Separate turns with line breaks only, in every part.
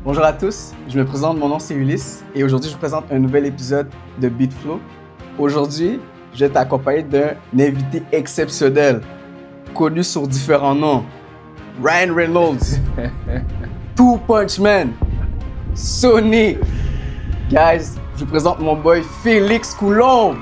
Bonjour à tous, je me présente, mon nom c'est Ulysse et aujourd'hui je vous présente un nouvel épisode de Beatflow. Aujourd'hui, je vais t'accompagner d'un invité exceptionnel, connu sur différents noms. Ryan Reynolds, Two Punch Man, Sonic. Guys, je vous présente mon boy Félix Coulombe.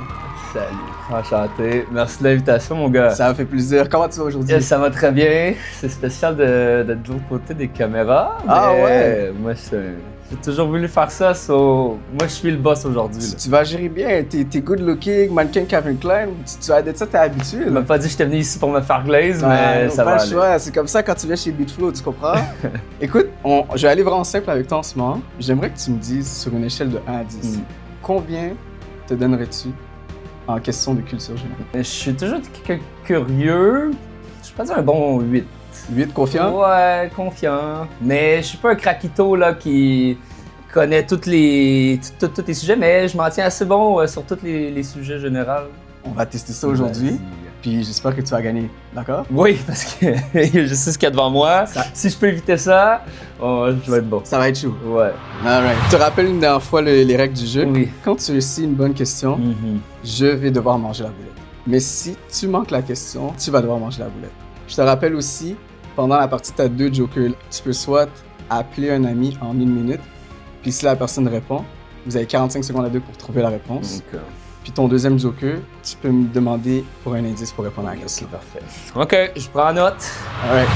Salut, enchanté. Merci de l'invitation, mon gars.
Ça me fait plaisir. Comment tu vas aujourd'hui?
Ça va très bien. C'est spécial d'être de l'autre côté des caméras.
Ah ouais?
Moi, j'ai toujours voulu faire ça. Moi, je suis le boss aujourd'hui.
Tu vas gérer bien. T'es good looking, mannequin Calvin Klein. Tu vas être ça, t'es habitué.
Tu m'as pas dit que j'étais venu ici pour me faire glaze,
mais
ça va
pas le
aller.
choix. C'est comme ça quand tu viens chez Beatflow, tu comprends? Écoute, je vais aller vraiment simple avec toi en ce moment. J'aimerais que tu me dises, sur une échelle de 1 à 10, combien te donnerais-tu en question de culture générale?
Je suis toujours quelqu'un curieux. Je peux dire un bon 8.
8, confiant?
Ouais, confiant. Mais je suis pas un craquito là qui connaît tous les sujets, mais je m'en tiens assez bon sur tous les sujets généraux.
On va tester ça aujourd'hui, puis j'espère que tu vas gagner, d'accord?
Oui, parce que je sais ce qu'il y a devant moi. Si je peux éviter ça, je vais être bon.
Ça va être chaud.
Ouais.
Alright. Je te rappelle une dernière fois les règles du jeu.
Oui.
Quand tu réussis une bonne question, je vais devoir manger la boulette. Mais si tu manques la question, tu vas devoir manger la boulette. Je te rappelle aussi, pendant la partie, tu as 2 jokers. Tu peux soit appeler un ami en 1 minute, puis si la personne répond, vous avez 45 secondes à 2 pour trouver la réponse.
Okay.
Puis ton deuxième joker, tu peux me demander pour un indice pour répondre à la question.
Parfait. OK, je prends note.
Alright.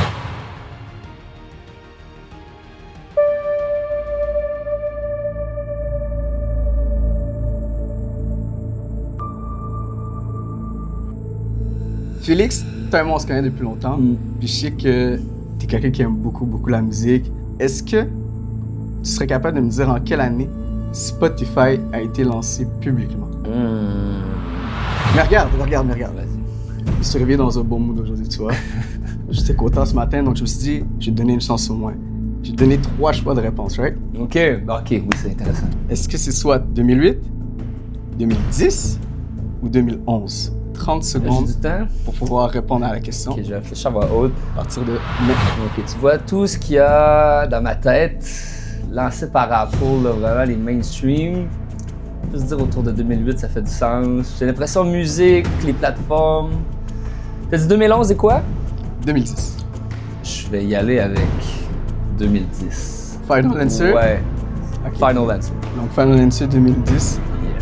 Félix, toi et moi on se connaît depuis longtemps, puis je sais que t'es quelqu'un qui aime beaucoup la musique. Est-ce que tu serais capable de me dire en quelle année Spotify a été lancé publiquement? Mais regarde.
Vas-y.
Je me suis réveillé dans un bon mood aujourd'hui, tu vois. J'étais content ce matin, donc je me suis dit, je vais te donner une chance au moins. J'ai donné 3 choix de réponse, right?
OK, oui, c'est intéressant.
Est-ce que c'est soit 2008, 2010 ou 2011? 30 secondes
J'ai du temps
pour pouvoir répondre à la question.
OK, je vais réfléchir à voix haute.
À partir de maintenant.
OK, tu vois tout ce qu'il y a dans ma tête, lancé par Apple, là, vraiment les mainstream. Je peux se dire autour de 2008, ça fait du sens. J'ai l'impression musique, les plateformes. T'as dit 2011 et quoi?
2010.
Je vais y aller avec 2010.
Final answer?
Ouais.
Okay.
Final answer.
Donc Final answer 2010.
Yeah.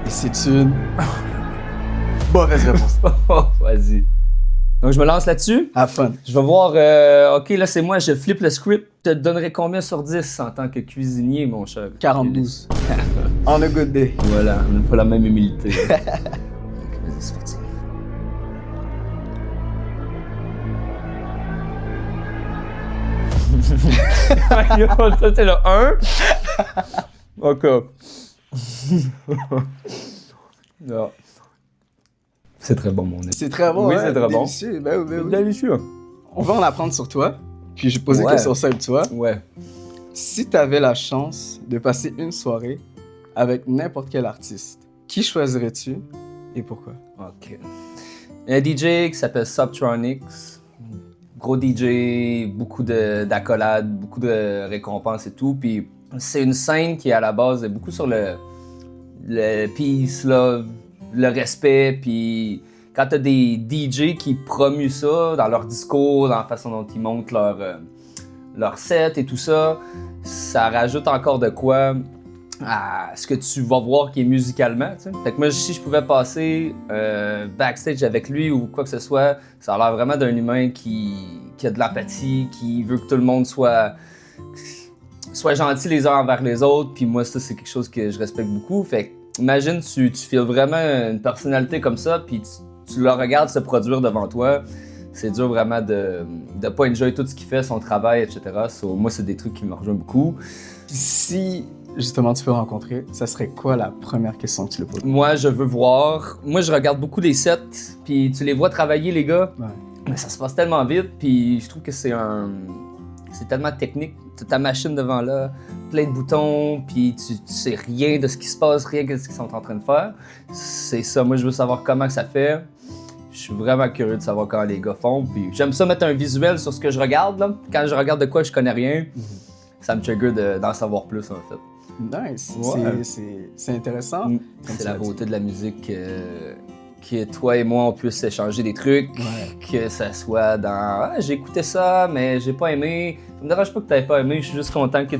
Et c'est une mauvaise réponse.
Vas-y. Donc je me lance là-dessus.
Have fun.
Je vais voir, OK, là c'est moi, je flippe le script. Je te donnerais combien sur 10 en tant que cuisinier, mon cher?
42. On a good day.
Voilà, on n'a pas la même humilité. OK, vas-y, c'est parti. Ça c'est le 1. OK. Non. C'est très bon, mon ami.
C'est très bon,
Oui,
hein?
c'est très bon.
Délicieux. Ben oui.
Délicieux.
On va en apprendre sur toi. Puis je vais poser une question simple, tu vois.
Ouais.
Si tu avais la chance de passer une soirée avec n'importe quel artiste, qui choisirais-tu et pourquoi?
OK. Il y a un DJ qui s'appelle Subtronics. Gros DJ, beaucoup d'accolades, beaucoup de récompenses et tout. Puis c'est une scène qui est à la base beaucoup sur le peace, love, le respect. Puis quand t'as des DJ qui promuent ça dans leur discours, dans la façon dont ils montent leur set et tout ça, ça rajoute encore de quoi à ce que tu vas voir qui est musicalement, tu sais. Fait que moi, si je pouvais passer backstage avec lui ou quoi que ce soit, ça a l'air vraiment d'un humain qui a de l'empathie, qui veut que tout le monde soit gentil les uns envers les autres. Puis moi, ça, c'est quelque chose que je respecte beaucoup. Fait que imagine, tu files vraiment une personnalité comme ça, puis tu le regardes se produire devant toi. C'est dur vraiment de pas enjoy tout ce qu'il fait, son travail, etc. So, moi, c'est des trucs qui me rejoignent beaucoup.
Si justement tu peux rencontrer, ça serait quoi la première question que tu le poses?
Moi, je veux voir. Moi, je regarde beaucoup des sets, puis tu les vois travailler, les gars.
Ouais.
Mais ça se passe tellement vite, puis je trouve que c'est tellement technique. T'as ta machine devant là, plein de boutons, puis tu sais rien de ce qui se passe, rien de ce qu'ils sont en train de faire. C'est ça. Moi, je veux savoir comment que ça fait. je suis vraiment curieux de savoir comment les gars font. Puis j'aime ça mettre un visuel sur ce que je regarde. Là. Quand je regarde de quoi je connais rien, ça me trigger d'en savoir plus en fait.
Nice.
Ouais.
C'est intéressant.
C'est la beauté de la musique que toi et moi on puisse échanger des trucs, que ça soit dans j'ai écouté ça mais j'ai pas aimé. Ça me dérange pas que t'aies pas aimé, je suis juste content que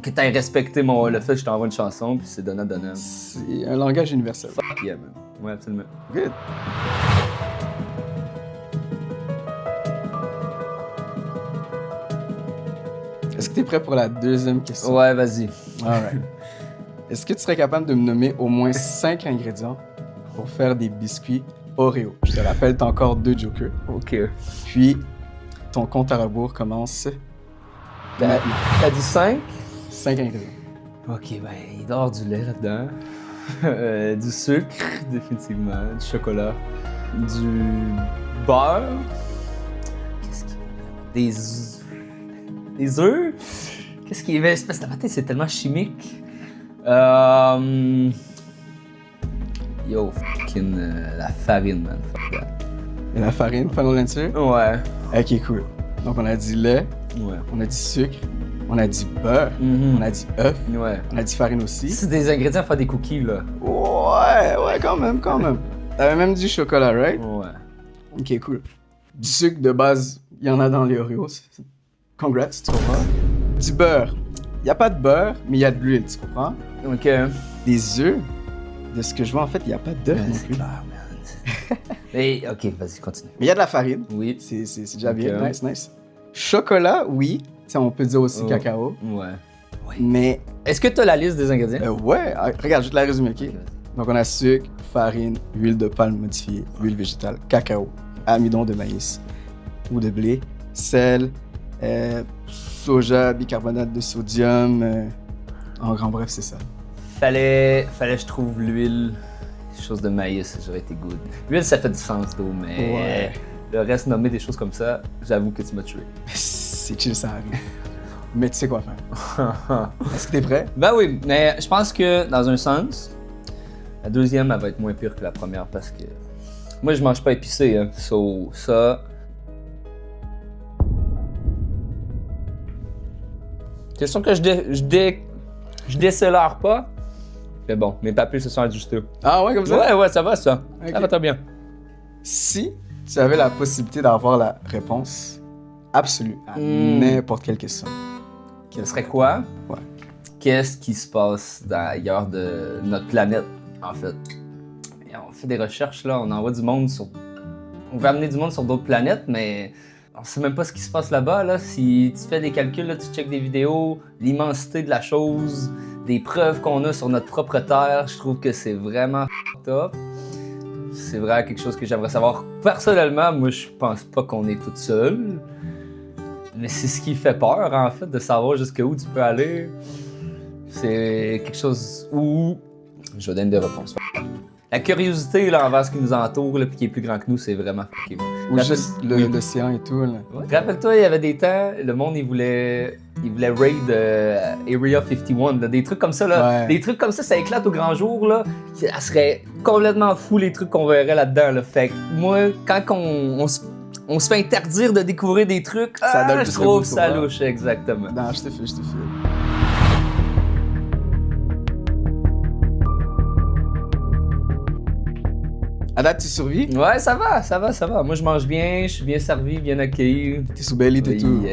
t'aies respecté le fait que je t'envoie une chanson puis c'est donnant.
C'est un langage universel.
Fuck yeah man. Ouais absolument.
Good. Est-ce que tu es prêt pour la deuxième question?
Ouais vas-y.
Alright. Est-ce que tu serais capable de me nommer au moins 5 ingrédients pour faire des biscuits Oreo? Je te rappelle, t'as encore 2 jokers.
Ok.
Puis, ton compte à rebours commence maintenant.
T'as dit 5?
5 ingrédients.
Ok ben il doit y avoir du lait là-dedans. Du sucre, définitivement, du chocolat, du beurre, qu'est-ce qu'il y a? Des œufs, qu'est-ce qu'il y avait? Parce que la matin c'est tellement chimique. Yo, fucking la farine, man, fuck that.
Et la farine, final answer?
Ouais.
Ok, cool. Donc, on a dit lait,
Ouais.
on a dit sucre, on a dit beurre, on a dit œuf,
Ouais.
on a dit farine aussi.
C'est des ingrédients pour faire des cookies, là.
Ouais, quand même. T'avais même dit chocolat, right?
Ouais.
Ok, cool. Du sucre de base, il y en a dans les Oreos. Congrats, tu comprends? Du beurre. Il n'y a pas de beurre, mais il y a de l'huile, tu comprends?
Ok.
Des œufs. De ce que je vois, en fait, il n'y a pas d'œufs non
C'est
plus.
clair, man. Mais, ok, vas-y, continue.
Mais il y a de la farine.
Oui.
C'est déjà
Ok.
bien. Nice. Chocolat, oui. T'sais, on peut dire aussi
Oh.
cacao.
Ouais.
Mais,
Est-ce que tu as la liste des ingrédients?
ouais. Regarde, je vais te la résumer, ok?
Ok, vas-y.
Donc, on a sucre, farine, huile de palme modifiée, huile végétale, cacao, amidon de maïs ou de blé, sel, soja, bicarbonate de sodium. En grand bref, c'est ça.
Fallait que je trouve l'huile, des choses de maïs, j'aurais été good. L'huile, ça fait du sens d'eau, mais
Ouais.
le reste, nommer des choses comme ça, j'avoue que tu m'as tué.
C'est chill, ça arrive. Mais tu sais quoi faire. Est-ce que t'es prêt?
Ben oui, mais je pense que dans un sens, la deuxième, elle va être moins pire que la première parce que moi, je mange pas épicé, hein. So, ça. C'est sûr que je décélère pas. Mais bon, mes papiers se sont ajustés.
Ah ouais, comme ça?
Ouais, ça va ça.
Ok.
Ça va très bien.
Si tu avais la possibilité d'avoir la réponse absolue à n'importe quelle question.
Ce serait quoi?
Ouais.
Qu'est-ce qui se passe ailleurs de notre planète, en fait? Et on fait des recherches, là, on envoie du monde sur... On veut amener du monde sur d'autres planètes, mais on sait même pas ce qui se passe là-bas, là. Si tu fais des calculs, là, tu checkes des vidéos, l'immensité de la chose, des preuves qu'on a sur notre propre Terre, je trouve que c'est vraiment fucked up. C'est vraiment quelque chose que j'aimerais savoir. Personnellement, moi, je pense pas qu'on est tout seul. Mais c'est ce qui fait peur, en fait, de savoir jusqu'où tu peux aller. C'est quelque chose où... Je vais donner des réponses. La curiosité là, envers ce qui nous entoure, là, puis qui est plus grand que nous, c'est vraiment fucké.
Ou
Rappelle-
juste l'océan et tout. Là.
Ouais. Rappelle-toi, il y avait des temps, le monde, il voulait raid Area 51, là, des trucs comme ça, là.
Ouais.
Des trucs comme ça éclate au grand jour, là. Ça serait complètement fou, les trucs qu'on verrait là-dedans, là. Fait que moi, quand on se fait interdire de découvrir des trucs,
Ça donne
je
plus le
trouve
goût,
ça
tu vois.
louche, exactement.
Non, je te file. À date, tu survis?
Ouais, ça va. Moi, je mange bien, je suis bien servi, bien accueilli.
T'es sous belle et
Oui,
tout.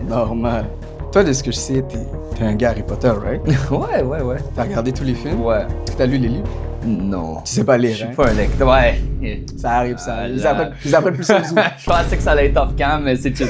Normal. Toi, de ce que je sais, t'es un gars Harry Potter, right?
ouais.
T'as regardé tous les films?
Ouais.
T'as lu les livres?
Non.
Tu sais pas
Je
lire,
suis
hein?
pas un lecteur. Ouais.
Ça arrive, ça.
Ah
Ils
là.
apprennent plus aux zoo.
Je pensais que ça allait être off-cam, mais c'est chill.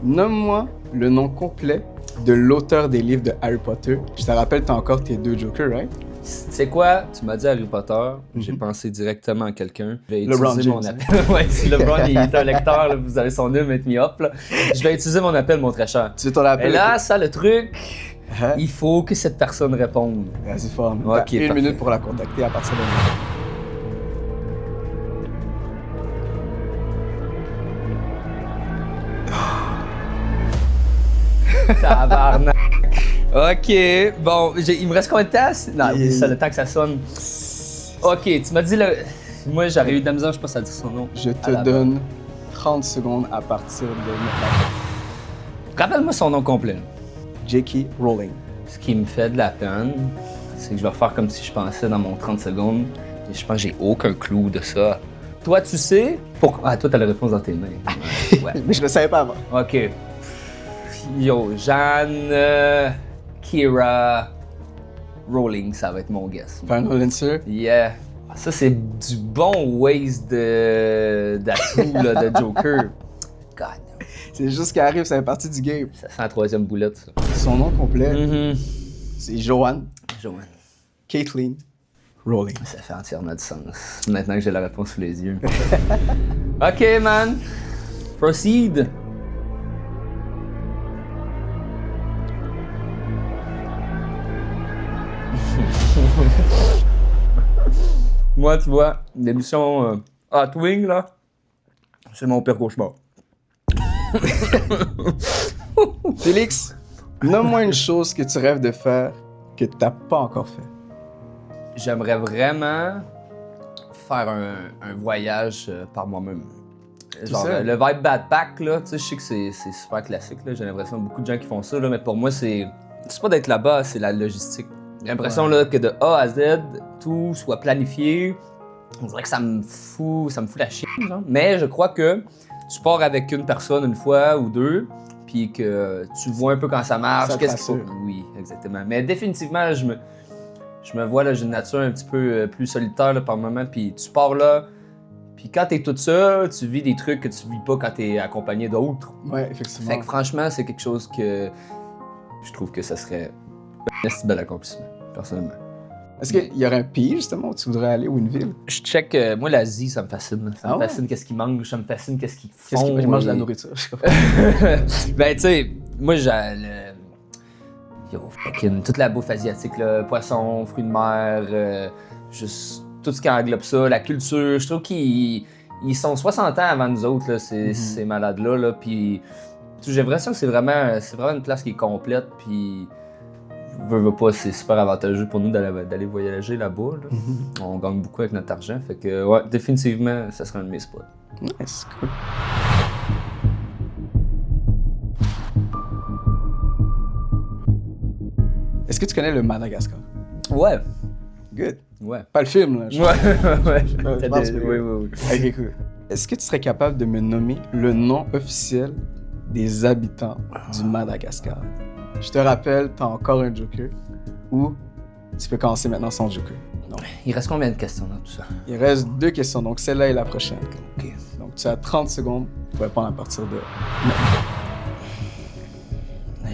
Nomme-moi le nom complet de l'auteur des livres de Harry Potter. Je te rappelle, t'as encore tes 2 jokers, right?
C'est quoi? Tu m'as dit Harry Potter, j'ai pensé directement à quelqu'un. Je vais
LeBron
utiliser mon
James.
appel. Ouais, si LeBron il est un lecteur, là, vous avez son nom, me up. Là. Je vais utiliser mon appel, mon très cher.
Tu veux ton appel?
Et là, ça, le truc,
Hein?
il faut que cette personne réponde.
Vas-y, fort.
Ok,
T'as 1
parfait.
minute pour la contacter à partir de maintenant.
Tabarnak. Ok, bon, il me reste combien de temps? Non,
Il-
ça le temps que ça sonne. Ok, tu m'as dit le. Moi, j'aurais eu de la misère, je pense, à dire son nom.
Je te donne 30 secondes à partir de maintenant.
Rappelle-moi son nom complet.
J.K. Rowling.
Ce qui me fait de la peine, c'est que je vais faire comme si je pensais dans mon 30 secondes. Et je pense que j'ai aucun clou de ça. Toi, tu sais pourquoi? Ah, toi, t'as la réponse dans tes mains. Ouais.
Mais je le savais pas avant.
OK. Yo, Jeanne, Kira, Rowling, ça va être mon guess.
Final answer?
Yeah. Ça, c'est du bon waste d'atout là, de Joker. God.
C'est juste ce qui arrive, ça fait partie du game.
Ça sent la troisième boulette, ça.
Son nom complet, c'est Joanne
Joanne.
Kathleen Rowling.
Ça fait entièrement du sens. Maintenant que j'ai la réponse sous les yeux. OK, man. Proceed. Moi, tu vois, l'émission Hot Wing, là, c'est mon pire cauchemar.
Félix, nomme-moi une chose que tu rêves de faire que tu n'as pas encore fait.
J'aimerais vraiment faire un voyage par moi-même. Genre,
seul?
le vibe backpack, là, tu sais, je sais que c'est super classique, là. J'ai l'impression qu'il y a beaucoup de gens qui font ça, là, mais pour moi, c'est pas d'être là-bas, c'est la logistique. J'ai l'impression là, que de A à Z, tout soit planifié. On dirait que ça me fout la chienne, genre. Mais je crois que tu pars avec une personne une fois ou deux, puis que tu vois un peu quand ça marche,
Ça te
qu'est-ce qu'il faut.
rassure.
Oui, exactement. Mais définitivement, je me vois là, j'ai une nature un petit peu plus solitaire là, par moment, puis tu pars là, puis quand t'es tout seul, tu vis des trucs que tu vis pas quand t'es accompagné d'autres.
Ouais, effectivement.
Fait que franchement, c'est quelque chose que je trouve que ça serait un assez bel accomplissement, personnellement.
Est-ce qu'il y aurait un pays, justement, où tu voudrais aller ou une ville?
Je check, moi l'Asie, ça me fascine. Ça
Ah
me
ouais?
fascine qu'est-ce qu'ils mangent, ça me fascine qu'est-ce qu'ils font.
Qu'est-ce que je mange de la
et-
nourriture? Je sais pas.
Ben tu sais, moi j'ai fucking toute la bouffe asiatique, là, poisson, fruits de mer, juste tout ce qui englobe ça, la culture. Je trouve qu'ils sont 60 ans avant nous autres, là, ces malades-là. Là, puis j'ai l'impression que c'est vraiment une place qui est complète. Puis veux pas, c'est super avantageux pour nous d'aller voyager là-bas. Là. On gagne beaucoup avec notre argent. Fait que ouais, définitivement, ça serait un de mes spots.
Nice, cool. Est-ce que tu connais le Madagascar?
Ouais.
Good.
Ouais.
Pas le film, là.
Ouais.
Je pense que
Oui.
Ok, cool. Est-ce que tu serais capable de me nommer le nom officiel des habitants du Madagascar? Je te rappelle, t'as encore un joker. Ou tu peux commencer maintenant sans joker. Non.
Il reste combien de questions dans tout ça?
Il reste 2 questions, donc celle-là est la prochaine.
Ok.
Donc tu as 30 secondes pour répondre à partir de...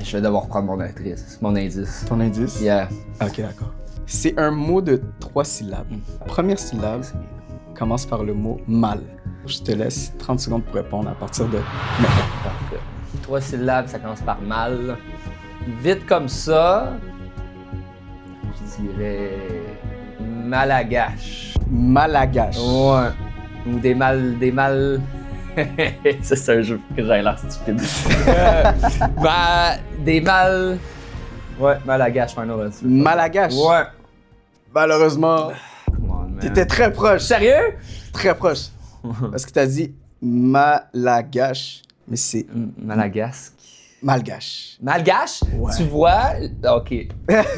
Je vais devoir prendre mon indice.
Ton indice?
Yeah.
Ok, d'accord. C'est un mot de 3 syllabes. La première syllabe commence par le mot mal. Je te laisse 30 secondes pour répondre à partir de maintenant.
Parfait. 3 syllabes, ça commence par mal. Vite comme ça, je dirais malagache.
Malagache.
Ouais. Ou des mal. Ça, c'est un jeu que j'ai l'air stupide. Des mal. Ouais, malagache, final answer.
Malagache.
Ouais.
Malheureusement,
Come on, man.
t'étais très proche.
Sérieux?
Très proche. Parce que t'as dit malagache, mais c'est
Malagasque.
malgache.
Malgache?
Ouais.
Tu vois? OK.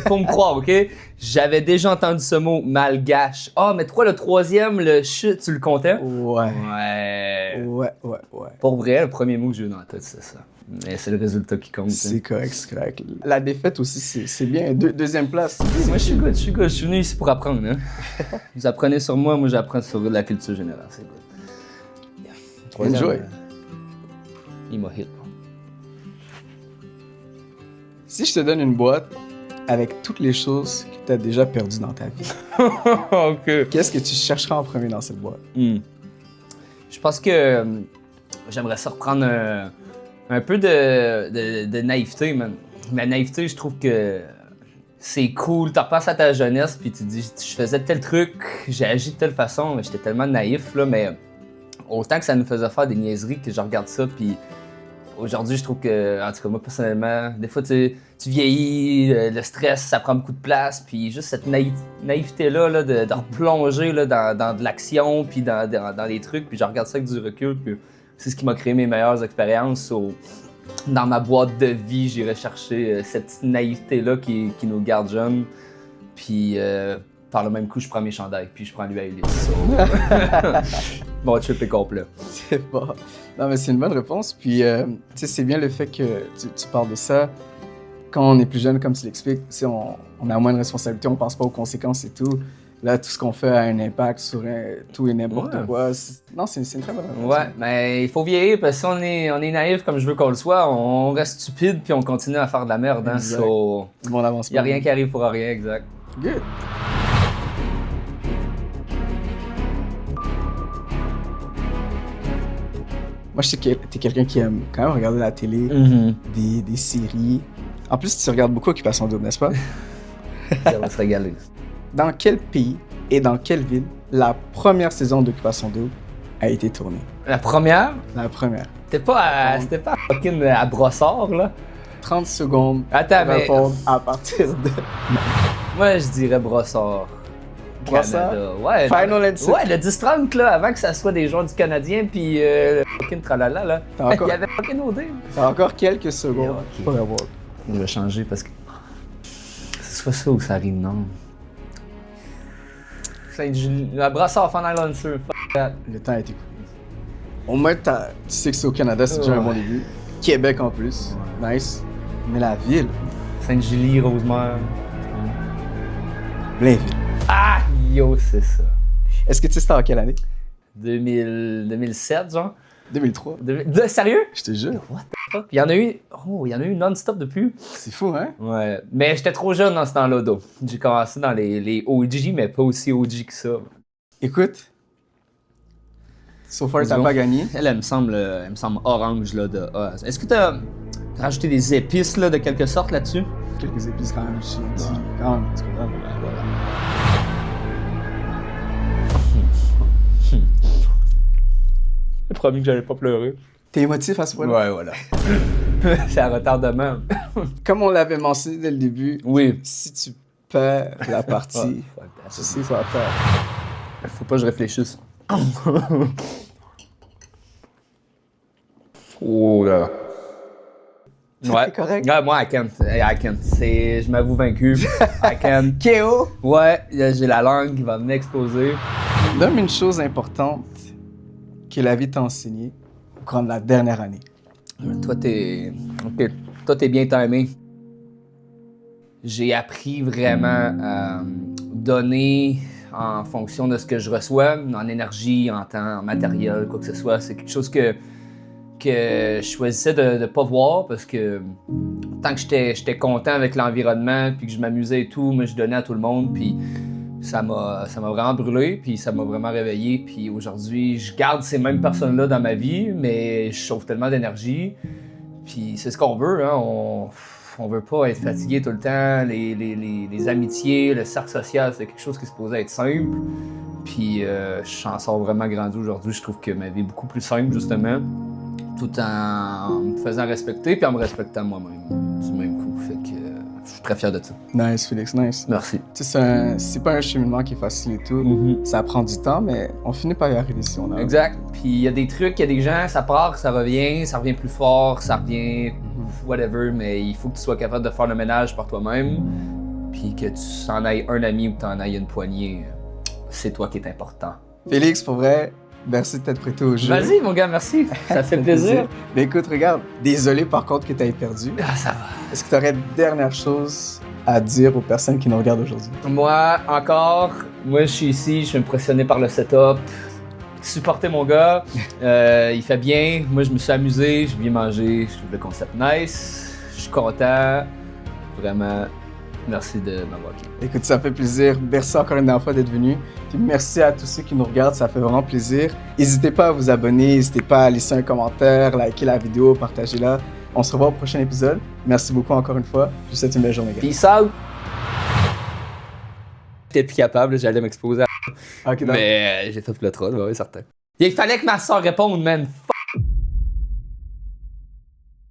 Faut me croire, OK? J'avais déjà entendu ce mot, malgache. Ah, mais toi, le troisième, le shit, tu le comptais?
Ouais.
Ouais.
Ouais.
Pour vrai, le premier mot que j'ai eu dans la tête, c'est ça. Mais c'est le résultat qui compte.
C'est correct. La défaite aussi, c'est bien. Deuxième place.
Moi, je suis good. Je suis venu ici pour apprendre. Hein? Vous apprenez sur moi j'apprends sur la culture générale. C'est good. Yeah. Troisième,
Enjoy.
Il m'a hit.
Si je te donne une boîte avec toutes les choses que tu as déjà perdues dans ta vie,
OK.
qu'est-ce que tu chercheras en premier dans cette boîte?
Je pense que j'aimerais ça reprendre un peu de naïveté, man. Ma naïveté, je trouve que c'est cool. Tu repenses à ta jeunesse, puis tu te dis, je faisais tel truc, j'ai agi de telle façon, mais j'étais tellement naïf, là, mais autant que ça nous faisait faire des niaiseries que je regarde ça, puis aujourd'hui, je trouve que, en tout cas, moi, personnellement, des fois, tu vieillis, le stress, ça prend beaucoup de place, puis juste cette naïveté-là, là, de replonger là, dans de l'action, puis dans les trucs, puis je regarde ça avec du recul, puis c'est ce qui m'a créé mes meilleures expériences. Dans ma boîte de vie, j'irai chercher cette petite naïveté-là qui nous garde jeunes, puis par le même coup, je prends mes chandails, puis je prends lui à Ulysse. Mon trip est complet.
C'est bon. Non, mais c'est une bonne réponse. Puis, tu sais, c'est bien le fait que tu parles de ça. Quand on est plus jeune, comme tu l'expliques, on a moins de responsabilités, on pense pas aux conséquences et tout. Là, tout ce qu'on fait a un impact sur tout et n'importe quoi. Non, c'est une très bonne réponse.
Ouais, mais il faut vieillir, parce que si on est naïf comme je veux qu'on le soit, on reste stupide, puis on continue à faire de la merde. Hein,
bon avancement.
Il n'y a rien qui arrive pour rien, exact.
Good. Moi, je sais que t'es quelqu'un qui aime quand même regarder la télé, des séries. En plus, tu regardes beaucoup Occupation Double, n'est-ce pas?
Ça va se régaler.
Dans quel pays et dans quelle ville la première saison d'Occupation Double a été tournée?
La première?
La première.
C'était pas fucking à Brossard, là?
30 secondes
Attends,
pour répondre à partir de...
Moi, je dirais Brossard.
Brossard?
Canada. Ouais.
Final answer.
Ouais, le 10-30, là, avant que ça soit des joueurs du Canadien, puis le fucking tralala, là. Il y avait fucking OD.
T'as encore quelques secondes pour répondre.
Je vais changer parce que... C'est soit ça ou ça arrive, non? Saint-Julie... La Brossard, Final Answer.
Le temps a été coupé. Au moins, tu sais que c'est au Canada, c'est déjà un bon début. Québec en plus. Nice. Mais la ville?
Sainte-Julie, Rosemère.
Blainville.
Ah! Yo, c'est ça.
Est-ce que tu sais c'était en quelle année?
2007, genre?
2003.
Sérieux?
Je te jure.
What the fuck? Il y en a eu non-stop depuis.
C'est fou, hein?
Ouais. Mais j'étais trop jeune dans ce temps-là, donc. J'ai commencé dans les OG, mais pas aussi OG que ça.
Écoute. So far, t'as pas gagné.
Elle me semble orange, là, de A. Est-ce que t'as rajouté des épices, là, de quelque sorte, là-dessus?
Quelques épices quand même, quand même, tu comprends? Voilà.
J'ai promis que j'allais pas pleurer.
T'es émotif à ce point-là?
Ouais, voilà. C'est un retardement.
Comme on l'avait mentionné dès le début,
oui.
Si tu perds la partie, tu sais quoi faire.
Faut pas que je réfléchisse. Oh là. Ouais.
C'est correct?
Ouais, moi, I can. Je m'avoue vaincu. I can.
KO!
Ouais, j'ai la langue qui va m'exploser.
Donne-moi une chose importante que la vie t'a enseignée au cours de la dernière année.
Toi, t'es bien timé. J'ai appris vraiment à donner en fonction de ce que je reçois, en énergie, en temps, en matériel, quoi que ce soit. C'est quelque chose que je choisissais de pas voir parce que tant que j'étais content avec l'environnement puis que je m'amusais et tout, moi je donnais à tout le monde puis ça m'a vraiment brûlé puis ça m'a vraiment réveillé puis aujourd'hui je garde ces mêmes personnes-là dans ma vie mais je chauffe tellement d'énergie puis c'est ce qu'on veut, hein, on veut pas être fatigué tout le temps, les amitiés, le cercle social c'est quelque chose qui est supposé être simple puis j'en sors vraiment grandi aujourd'hui, je trouve que ma vie est beaucoup plus simple justement tout en me faisant respecter puis en me respectant moi-même du même coup. Fait que je suis très fier de ça.
Nice, Félix, nice.
Merci.
Tu sais, c'est pas un cheminement qui est facile et tout. Ça prend du temps, mais on finit par y arriver si on a.
Exact. Puis il y a des trucs, il y a des gens, ça part, ça revient plus fort, ça revient whatever, mais il faut que tu sois capable de faire le ménage par toi-même. Puis que tu en ailles un ami ou que tu en ailles une poignée, c'est toi qui est important.
Félix, pour vrai, merci de t'être prêté au jeu.
Vas-y, mon gars, merci. Ça fait plaisir.
Mais écoute, regarde, désolé par contre que tu aies perdu.
Ah, ça va.
Est-ce que tu aurais une dernière chose à dire aux personnes qui nous regardent aujourd'hui?
Moi, je suis ici, je suis impressionné par le setup. Supportez mon gars, il fait bien. Moi, je me suis amusé, j'ai bien mangé, je trouve le concept nice. Je suis content. Vraiment, merci de m'avoir dit.
Écoute, ça fait plaisir. Merci encore une dernière fois d'être venu. Puis merci à tous ceux qui nous regardent, ça fait vraiment plaisir. N'hésitez pas à vous abonner, n'hésitez pas à laisser un commentaire, liker la vidéo, partager-la. On se revoit au prochain épisode. Merci beaucoup encore une fois. Je vous souhaite une belle journée.
Peace out! J'étais plus capable, j'allais m'exposer à...
Okay,
mais j'ai fait le troll, ouais, certain. Il fallait que ma soeur réponde, man.